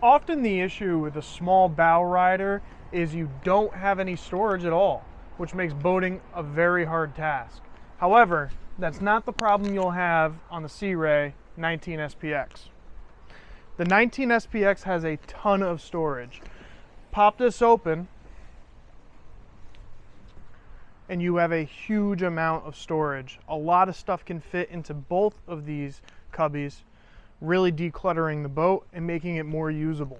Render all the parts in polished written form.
Often the issue with a small bow rider is you don't have any storage at all, which makes boating a very hard task. However, that's not the problem you'll have on the Sea Ray 19 SPX. The 19 SPX has a ton of storage. Pop this open and you have a huge amount of storage. A lot of stuff can fit into both of these cubbies, really decluttering the boat and making it more usable.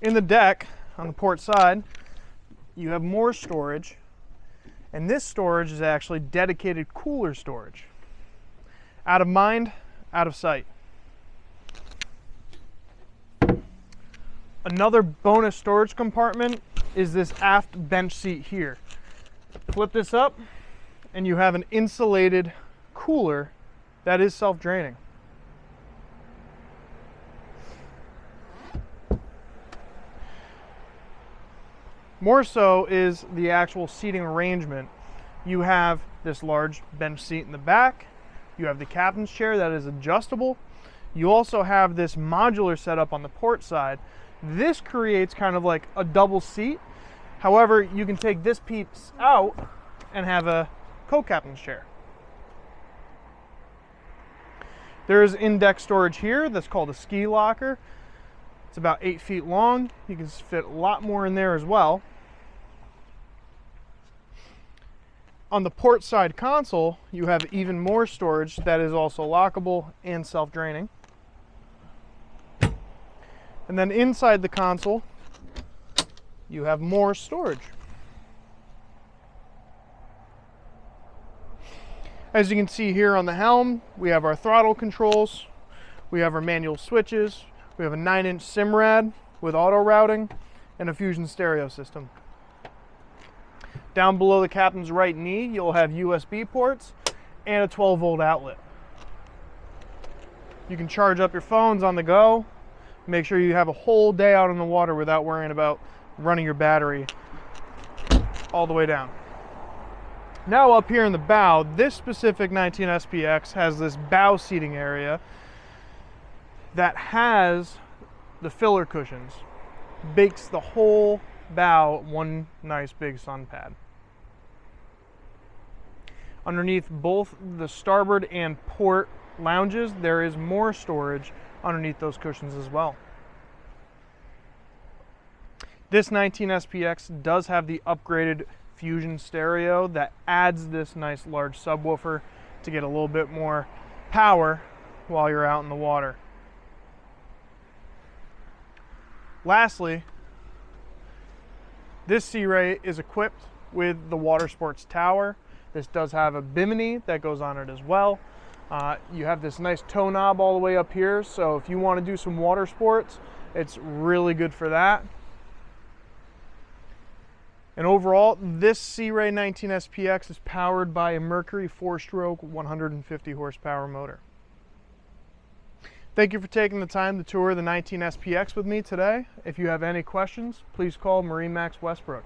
In the deck, on the port side, you have more storage, and this storage is actually dedicated cooler storage. Out of mind, out of sight. Another bonus storage compartment is this aft bench seat here. Flip this up and you have an insulated cooler that is self-draining. More so is the actual seating arrangement. You have this large bench seat in the back. You have the captain's chair that is adjustable. You also have this modular setup on the port side. This creates kind of like a double seat. However, you can take this piece out and have a co-captain's chair. There is in-deck storage here that's called a ski locker. It's about 8 feet long. You can fit a lot more in there as well. On the port side console, you have even more storage that is also lockable and self-draining. And then inside the console, you have more storage. As you can see here on the helm, we have our throttle controls, we have our manual switches, we have a 9-inch SIMRAD with auto routing, and a Fusion stereo system. Down below the captain's right knee, you'll have USB ports and a 12-volt outlet. You can charge up your phones on the go. Make sure you have a whole day out on the water without worrying about running your battery all the way down. Now up here in the bow, this specific 19 SPX has this bow seating area that has the filler cushions. Bakes the whole bow one nice big sun pad. Underneath both the starboard and port lounges, there is more storage underneath those cushions as well. This 19 SPX does have the upgraded Fusion stereo that adds this nice large subwoofer to get a little bit more power while you're out in the water. Lastly, this Sea Ray is equipped with the water sports tower. This does have a bimini that goes on it as well. You have this nice toe knob all the way up here, so if you want to do some water sports, it's really good for that. And overall, this Sea Ray 19 SPX is powered by a Mercury 4-stroke 150 horsepower motor. Thank you for taking the time to tour the 19 SPX with me today. If you have any questions, please call MarineMax Westbrook.